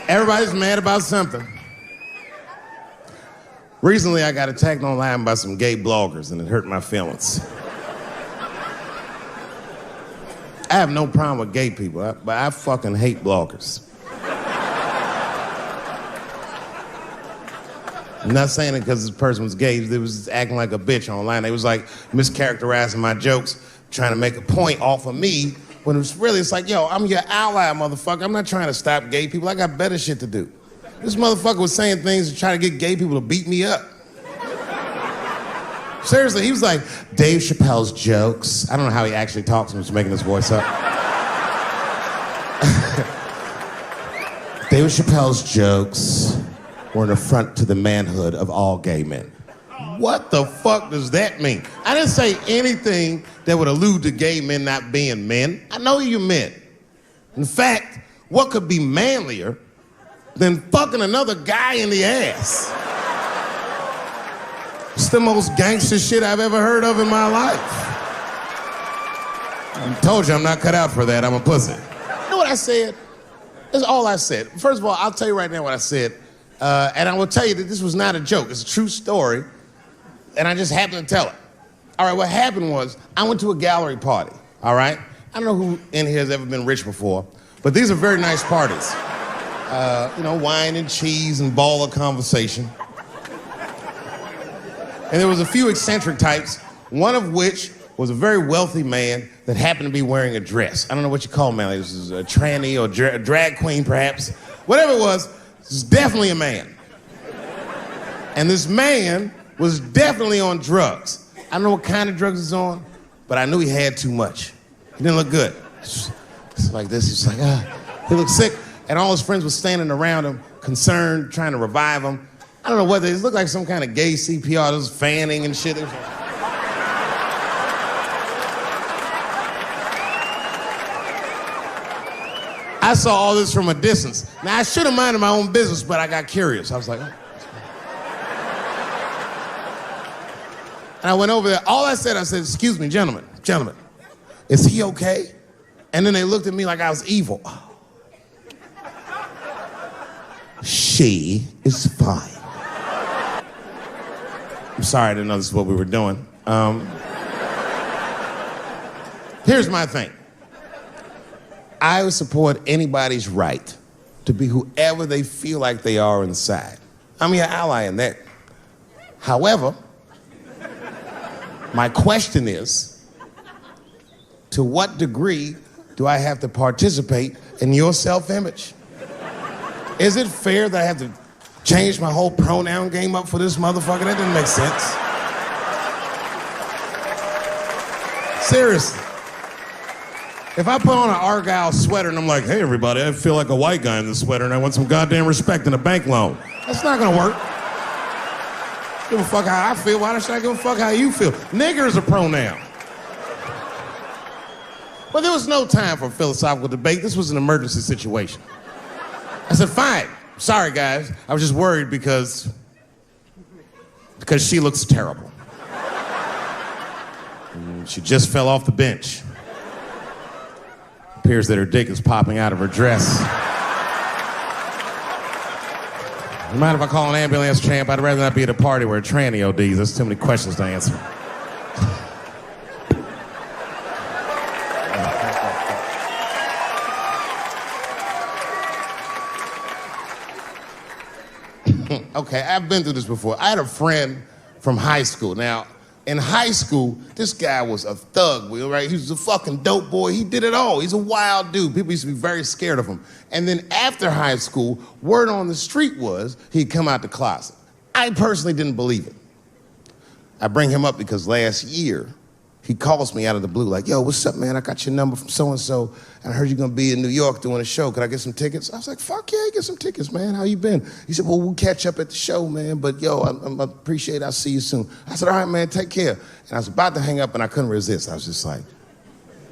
Everybody's mad about something. Recently, I got attacked online by some gay bloggers, and it hurt my feelings. I have no problem with gay people, but I fucking hate bloggers. I'm not saying it because this person was gay. They was acting like a bitch online. They was like mischaracterizing my jokes, trying to make a point off of me, when it was really, it's like, yo, I'm your ally, motherfucker. I'm not trying to stop gay people. I got better shit to do. This motherfucker was saying things to try to get gay people to beat me up. Seriously, he was like, Dave Chappelle's jokes. I don't know how he actually talks, I'm just making his voice up. Dave Chappelle's jokes were an affront to the manhood of all gay men. What the fuck does that mean? I didn't say anything that would allude to gay men not being men. I know you men. In fact, what could be manlier than fucking another guy in the ass? It's the most gangster shit I've ever heard of in my life. I told you I'm not cut out for that. I'm a pussy. You know what I said? That's all I said. First of all, I'll tell you right now what I said. And I will tell you that this was not a joke. It's a true story. And I just happened to tell it. All right, what happened was I went to a gallery party, all right? I don't know who in here has ever been rich before, but these are very nice parties. You know, wine and cheese and baller conversation. And there was a few eccentric types, one of which was a very wealthy man that happened to be wearing a dress. I don't know what you call man. This is a tranny or a drag queen, perhaps. Whatever it was definitely a man. And this man was definitely on drugs. I don't know what kind of drugs he's on, but I knew he had too much. He didn't look good. It's like this, he's like, he looked sick. And all his friends were standing around him, concerned, trying to revive him. I don't know whether it looked like some kind of gay CPR. There was fanning and shit. I saw all this from a distance. Now, I should have minded my own business, but I got curious. I was like, oh. And I went over there. All I said, excuse me, gentlemen, is he okay? And then they looked at me like I was evil. She is fine. I'm sorry, I didn't know this is what we were doing. Here's my thing. I would support anybody's right to be whoever they feel like they are inside. I'm your ally in that. However, my question is, to what degree do I have to participate in your self-image? Is it fair that I have to change my whole pronoun game up for this motherfucker? That doesn't make sense. Seriously. If I put on an Argyle sweater and I'm like, hey everybody, I feel like a white guy in this sweater and I want some goddamn respect and a bank loan, that's not gonna work. Give a fuck how I feel. Why should I give a fuck how you feel? Nigger is a pronoun. But there was no time for philosophical debate. This was an emergency situation. I said, fine. Sorry, guys. I was just worried because she looks terrible. And she just fell off the bench. Appears that her dick is popping out of her dress. You mind if I call an ambulance, champ? I'd rather not be at a party where a tranny ODs. There's too many questions to answer. Okay, I've been through this before. I had a friend from high school. Now, in high school, this guy was a thug, right? He was a fucking dope boy. He did it all. He's a wild dude. People used to be very scared of him. And then after high school, word on the street was he'd come out the closet. I personally didn't believe it. I bring him up because last year, he calls me out of the blue like, yo, what's up, man? I got your number from so-and-so, and I heard you're gonna be in New York doing a show. Could I get some tickets? I was like, fuck yeah, get some tickets, man. How you been? He said, well, we'll catch up at the show, man, but yo, I appreciate it. I'll see you soon. I said, all right, man, take care. And I was about to hang up, and I couldn't resist. I was just like,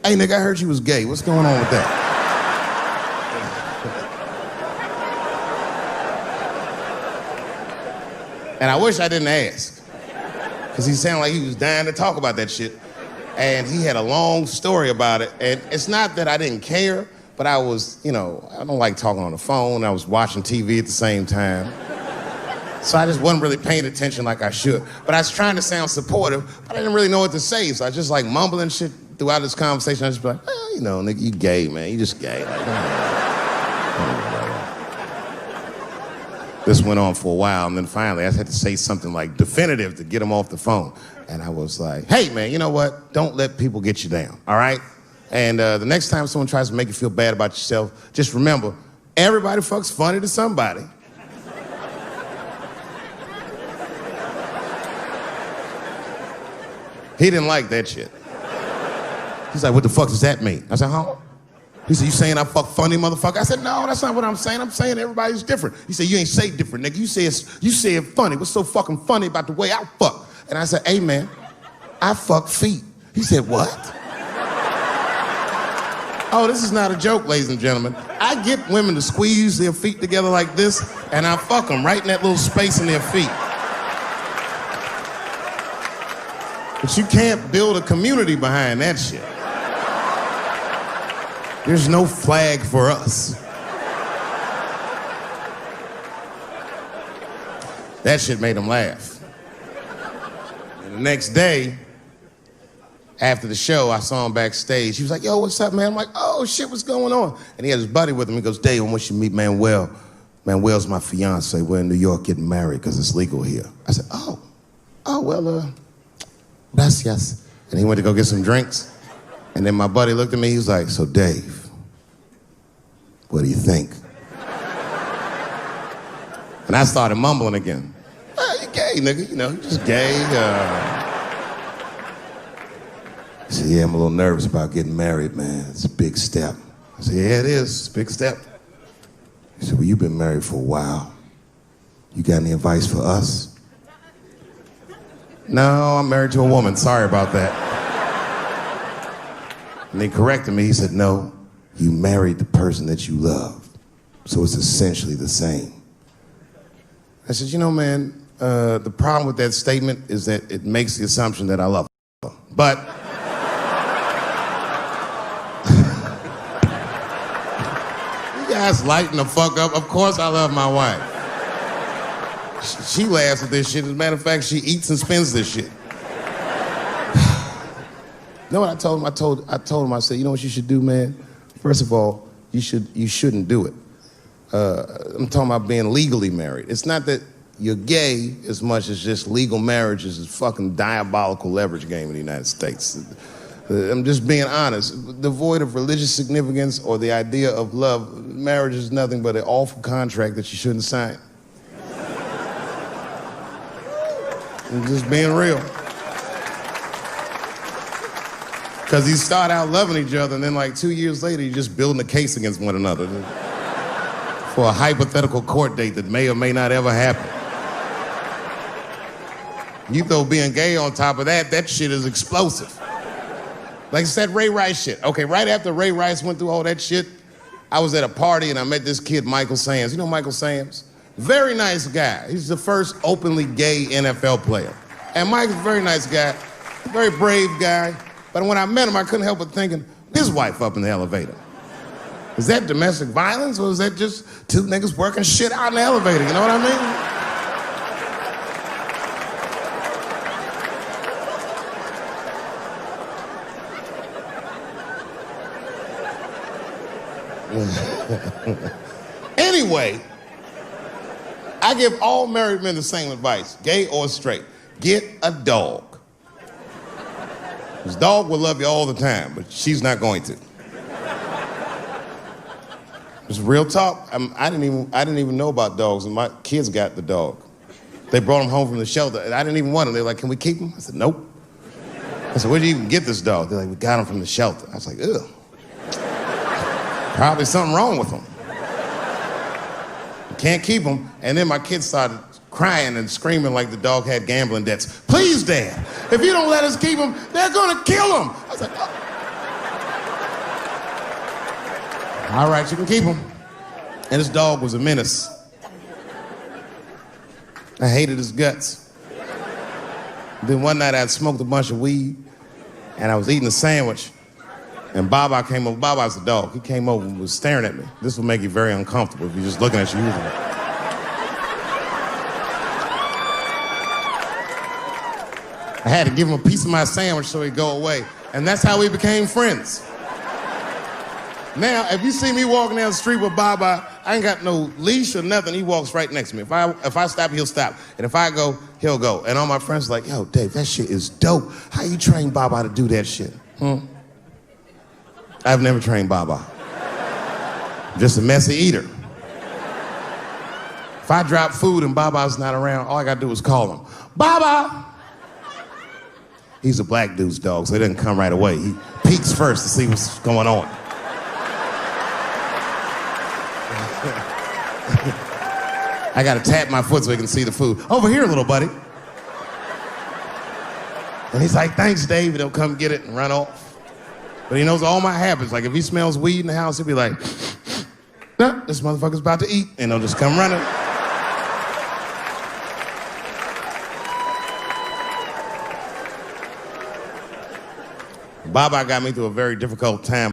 hey, nigga, I heard you was gay. What's going on with that? And I wish I didn't ask, because he sounded like he was dying to talk about that shit. And he had a long story about it. And it's not that I didn't care, but I was, I don't like talking on the phone. I was watching TV at the same time. So I just wasn't really paying attention like I should. But I was trying to sound supportive, but I didn't really know what to say. So I was just like mumbling shit throughout this conversation. I was just be like, nigga, you gay, man. You just gay. Like, This went on for a while, and then finally I had to say something like definitive to get him off the phone. And I was like, hey, man, you know what? Don't let people get you down, all right? And the next time someone tries to make you feel bad about yourself, just remember, everybody fucks funny to somebody. He didn't like that shit. He's like, what the fuck does that mean? I said, huh? He said, you saying I fuck funny, motherfucker? I said, no, that's not what I'm saying. I'm saying everybody's different. He said, you ain't say different, nigga. You say it funny. What's so fucking funny about the way I fuck? And I said, hey, man, I fuck feet. He said, what? Oh, this is not a joke, ladies and gentlemen. I get women to squeeze their feet together like this, and I fuck them right in that little space in their feet. But you can't build a community behind that shit. There's no flag for us. That shit made him laugh. And the next day, after the show, I saw him backstage. He was like, yo, what's up, man? I'm like, oh, shit, what's going on? And he had his buddy with him. He goes, Dave, I want you to meet Manuel. Manuel's my fiance. We're in New York getting married because it's legal here. I said, well, gracias. And he went to go get some drinks. And then my buddy looked at me, he was like, so Dave, what do you think? And I started mumbling again. You gay, nigga, you just gay. He said, yeah, I'm a little nervous about getting married, man. It's a big step. I said, yeah, it is, it's a big step. He said, well, you've been married for a while. You got any advice for us? No, I'm married to a woman, sorry about that. And he corrected me, he said, no, you married the person that you love. So it's essentially the same. I said, man, the problem with that statement is that it makes the assumption that I love her. But you guys lighten the fuck up. Of course I love my wife. She laughs at this shit. As a matter of fact, she eats and spends this shit. You know what I told him? I told him, I said, you know what you should do, man? First of all, you shouldn't do it. I'm talking about being legally married. It's not that you're gay as much as just legal marriage is a fucking diabolical leverage game in the United States. I'm just being honest. Devoid of religious significance or the idea of love, marriage is nothing but an awful contract that you shouldn't sign. I'm just being real. Because you start out loving each other, and then like 2 years later, you're just building a case against one another for a hypothetical court date that may or may not ever happen. You throw being gay on top of that, that shit is explosive. Like I said, Ray Rice shit. Okay, right after Ray Rice went through all that shit, I was at a party and I met this kid, Michael Sams. You know Michael Sams? Very nice guy. He's the first openly gay NFL player. And Mike's a very nice guy, very brave guy. But when I met him, I couldn't help but thinking, his wife up in the elevator. Is that domestic violence, or is that just two niggas working shit out in the elevator? You know what I mean? Anyway, I give all married men the same advice, gay or straight. Get a dog. His dog will love you all the time, but she's not going to. It's real talk. I didn't even know about dogs, and my kids got the dog. They brought him home from the shelter, and I didn't even want him. They're like, can we keep him? I said, nope. I said, where'd you even get this dog? They're like, we got him from the shelter. I was like, ugh. Probably something wrong with him. Can't keep him. And then my kids started crying and screaming like the dog had gambling debts. Please, Dad, if you don't let us keep him, they're gonna kill him. I was like, oh. All right, you can keep him. And this dog was a menace. I hated his guts. Then one night I'd smoked a bunch of weed and I was eating a sandwich And Baba came over. Baba's the dog. He came over and was staring at me. This will make you very uncomfortable if you're just looking at you usually. I had to give him a piece of my sandwich so he'd go away. And that's how we became friends. Now, if you see me walking down the street with Baba, I ain't got no leash or nothing. He walks right next to me. If I stop, he'll stop. And if I go, he'll go. And all my friends are like, yo, Dave, that shit is dope. How you train Baba to do that shit? I've never trained Baba. I'm just a messy eater. If I drop food and Baba's not around, all I gotta do is call him. Baba! He's a black dude's dog, so he doesn't come right away. He peeks first to see what's going on. I gotta tap my foot so he can see the food. Over here, little buddy. And he's like, thanks, Dave. He'll come get it and run off. But he knows all my habits. Like, if he smells weed in the house, he'll be like, nah, this motherfucker's about to eat. And he'll just come running. Baba got me through a very difficult time.